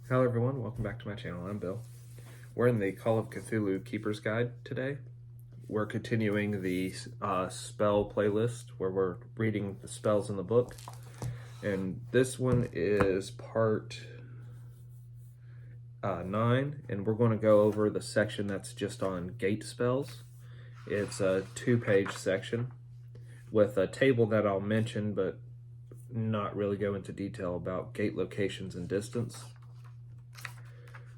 Hello everyone, welcome back to my channel. I'm Bill. We're in the Call of Cthulhu Keeper's Guide today. We're continuing the spell playlist where we're reading the spells in the book. And this one is part 9, and we're going to go over the section that's just on gate spells. It's a 2-page section with a table that I'll mention, but not really go into detail about gate locations and distance.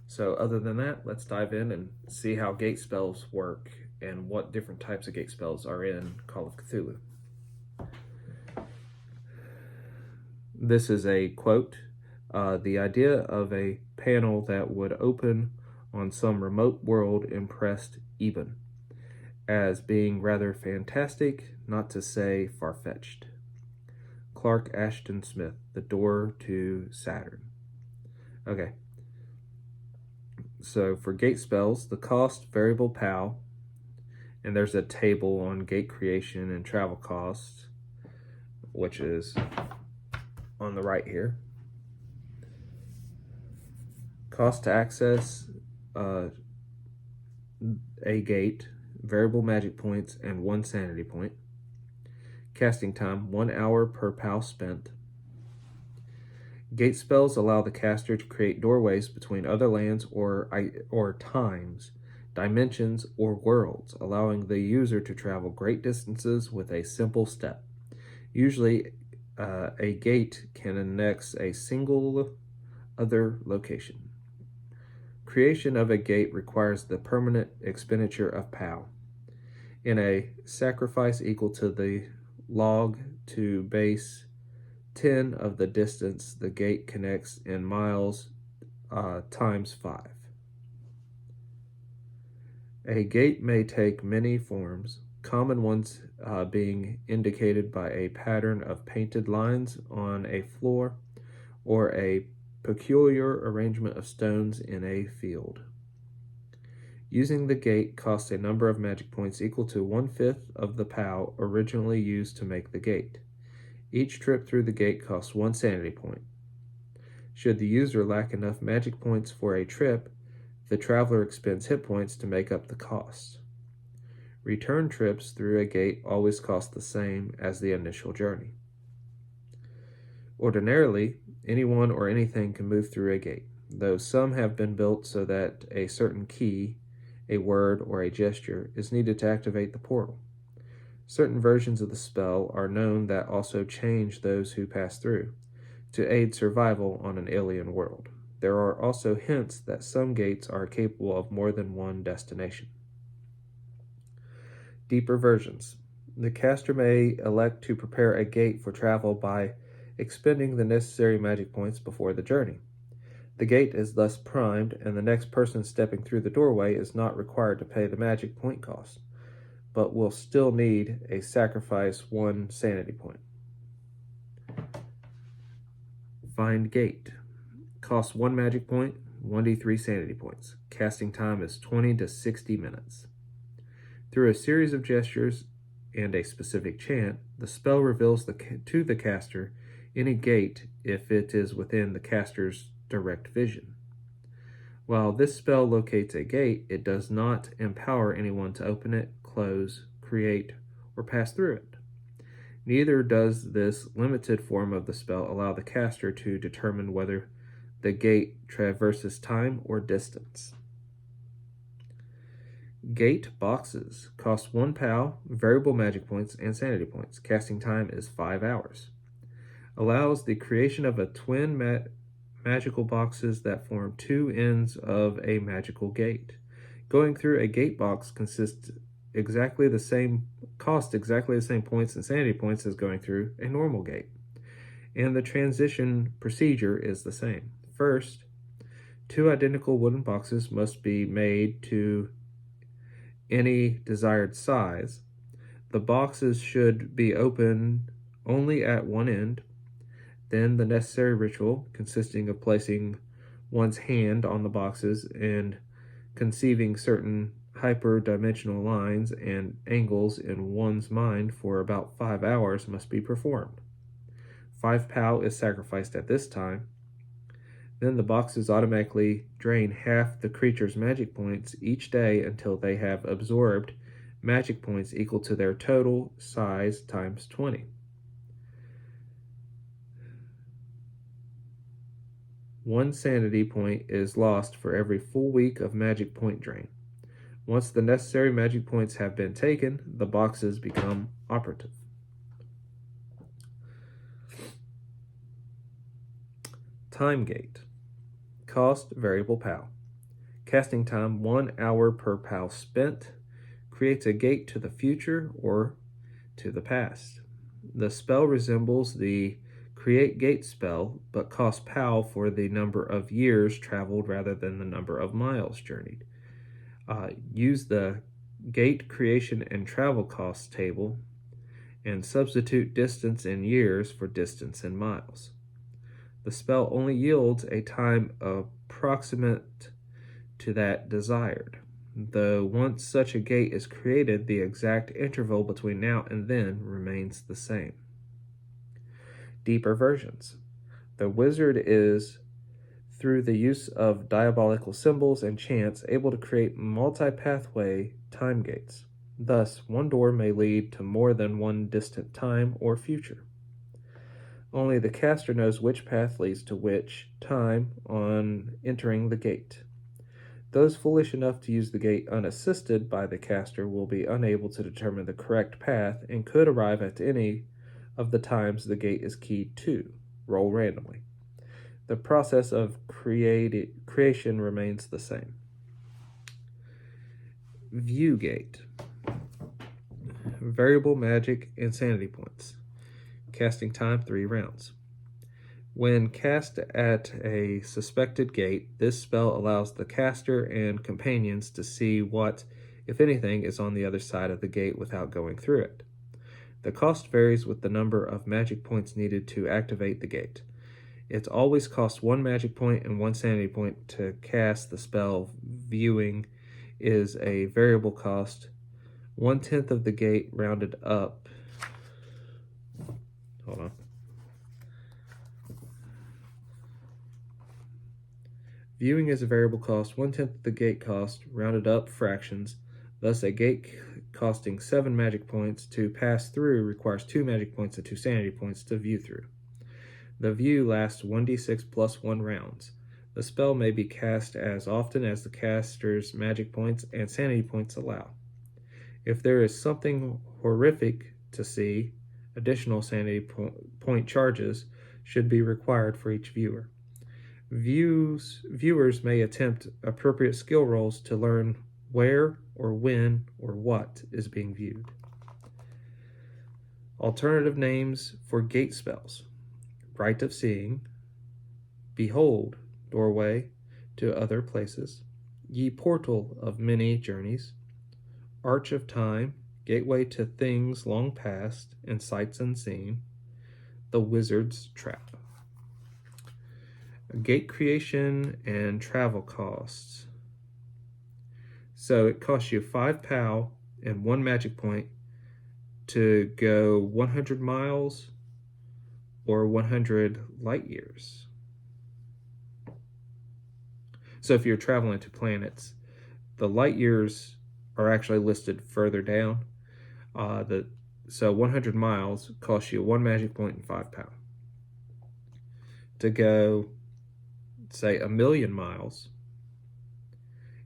So other than that, let's dive in and see how gate spells work and what different types of gate spells are in Call of Cthulhu. This is a quote. The idea of a panel that would open on some remote world impressed Eben as being rather fantastic, not to say far-fetched. Clark Ashton Smith, The Door to Saturn. Okay. So for gate spells, the cost, variable POW, and there's a table on gate creation and travel costs, which is on the right here. Cost to access a gate, variable magic points, and 1 sanity point. Casting time, 1 hour per POW spent. Gate spells allow the caster to create doorways between other lands or times, dimensions, or worlds, allowing the user to travel great distances with a simple step. Usually, a gate can annex a single other location. Creation of a gate requires the permanent expenditure of POW. In a sacrifice equal to the log to base 10 of the distance the gate connects in miles times 5. A gate may take many forms, common ones being indicated by a pattern of painted lines on a floor or a peculiar arrangement of stones in a field. Using the gate costs a number of magic points equal to 1/5 of the POW originally used to make the gate. Each trip through the gate costs 1 sanity point. Should the user lack enough magic points for a trip, the traveler expends hit points to make up the cost. Return trips through a gate always cost the same as the initial journey. Ordinarily, anyone or anything can move through a gate, though some have been built so that a certain key, a word, or a gesture is needed to activate the portal. Certain versions of the spell are known that also change those who pass through, to aid survival on an alien world. There are also hints that some gates are capable of more than one destination. Deeper versions. The caster may elect to prepare a gate for travel by expending the necessary magic points before the journey. The gate is thus primed, and the next person stepping through the doorway is not required to pay the magic point cost, but will still need a sacrifice 1 sanity point. Find gate. Costs 1 magic point, 1d3 sanity points. Casting time is 20 to 60 minutes. Through a series of gestures and a specific chant, the spell reveals to the caster any gate if it is within the caster's direct vision. While this spell locates a gate, it does not empower anyone to open it, close, create, or pass through it. Neither does this limited form of the spell allow the caster to determine whether the gate traverses time or distance. Gate boxes cost 1 POW, variable magic points, and sanity points. Casting time is 5 hours. Allows the creation of a twin magical boxes that form 2 ends of a magical gate. Going through a gate box costs exactly the same points and sanity points as going through a normal gate. And the transition procedure is the same. First, 2 identical wooden boxes must be made to any desired size. The boxes should be open only at one end. Then the necessary ritual, consisting of placing one's hand on the boxes and conceiving certain hyperdimensional lines and angles in one's mind for about 5 hours, must be performed. 5 POW is sacrificed at this time. Then the boxes automatically drain half the creature's magic points each day until they have absorbed magic points equal to their total size times 20. One sanity point is lost for every full week of magic point drain. Once the necessary magic points have been taken, the boxes become operative. Time gate. Cost variable POW. Casting time 1 hour per POW spent. Creates a gate to the future or to the past. The spell resembles the create gate spell, but costs POW for the number of years traveled rather than the number of miles journeyed. Use the gate creation and travel costs table and substitute distance in years for distance in miles. The spell only yields a time approximate to that desired, though once such a gate is created, the exact interval between now and then remains the same. Deeper versions. The wizard is, through the use of diabolical symbols and chants, able to create multi-pathway time gates. Thus, one door may lead to more than one distant time or future. Only the caster knows which path leads to which time on entering the gate. Those foolish enough to use the gate unassisted by the caster will be unable to determine the correct path and could arrive at any of the times the gate is keyed to. Roll randomly. The process of creation remains the same. View gate. Variable magic and sanity points. Casting time 3 rounds. When cast at a suspected gate, this spell allows the caster and companions to see what, if anything, is on the other side of the gate without going through it. The cost varies with the number of magic points needed to activate the gate. It always costs 1 magic point and 1 sanity point to cast the spell. Viewing is a variable cost. 1/10 of the gate rounded up. Hold on. Viewing is a variable cost. 1/10 of the gate cost, rounded up fractions. Thus, a gate costing 7 magic points to pass through requires 2 magic points and 2 sanity points to view through. The view lasts 1d6 plus 1 rounds. The spell may be cast as often as the caster's magic points and sanity points allow. If there is something horrific to see, additional sanity point charges should be required for each viewer. Viewers may attempt appropriate skill rolls to learn where or when or what is being viewed. Alternative names for gate spells: Right of Seeing, Behold, Doorway to Other Places, Ye Portal of Many Journeys, Arch of Time, Gateway to Things Long Past and Sights Unseen, The Wizard's Trap. Gate creation and travel costs. So it costs you 5 POW and 1 magic point to go 100 miles or 100 light years. So if you're traveling to planets, the light years are actually listed further down. So 100 miles costs you 1 magic point and 5 POW. To go, say, 1,000,000 miles,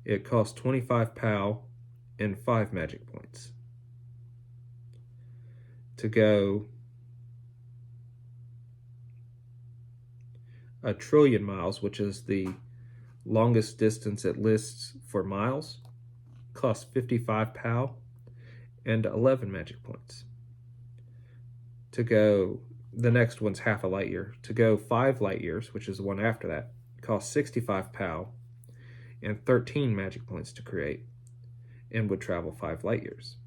it costs 25 POW and 5 magic points. To go 1,000,000,000,000 miles, which is the longest distance it lists for miles, costs 55 POW and 11 magic points. To go, the next one's half a light year. To go 5 light years, which is the one after that, costs 65 POW and 13 magic points to create, and would travel 5 light years.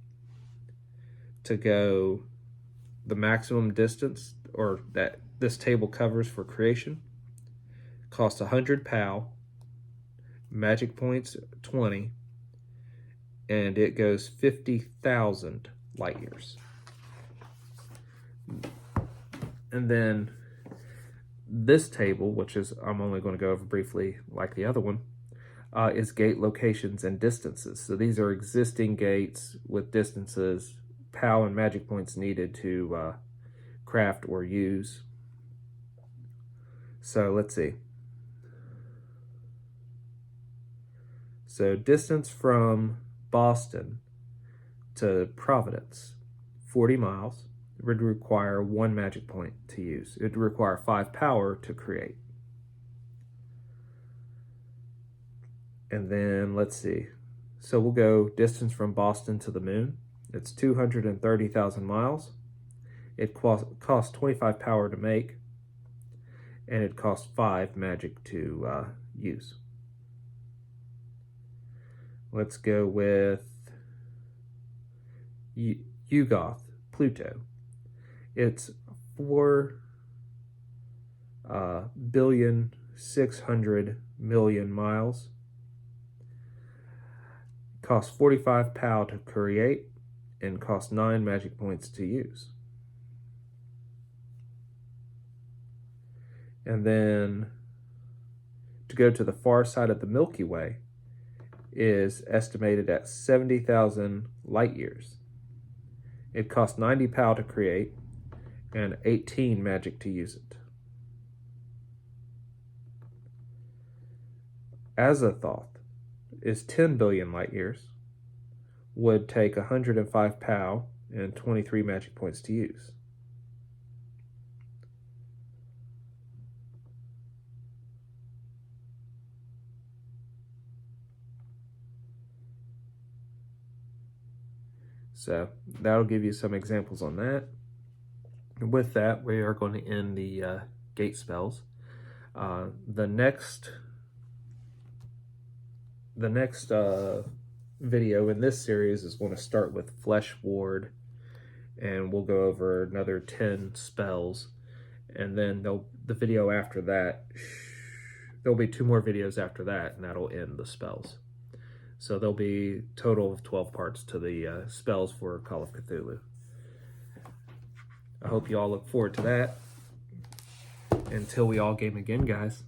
To go the maximum distance, or that this table covers for creation, costs 100 POW, magic points 20, and it goes 50,000 light years. And then this table, which is I'm only going to go over briefly like the other one, is gate locations and distances. So these are existing gates with distances, POW and magic points needed to craft or use. So let's see. So distance from Boston to Providence, 40 miles. It would require 1 magic point to use. It would require 5 power to create. And then let's see. So we'll go distance from Boston to the moon. It's 230,000 miles. It costs 25 power to make, and it costs 5 magic to use. Let's go with Yugoth, Pluto. It's 4,600,000,000 miles. Costs 45 POW to create and costs 9 magic points to use. And then to go to the far side of the Milky Way is estimated at 70,000 light years. It costs 90 POW to create and 18 magic to use it. Azathoth is 10 billion light years, would take 105 POW and 23 magic points to use. So that'll give you some examples on that. And with that, we are going to end the gate spells. The next video in this series is going to start with Flesh Ward, and we'll go over another 10 spells, and then the video after that, there'll be 2 more videos after that, and that'll end the spells. So there'll be a total of 12 parts to the spells for Call of Cthulhu. I hope you all look forward to that. Until we all game again, guys.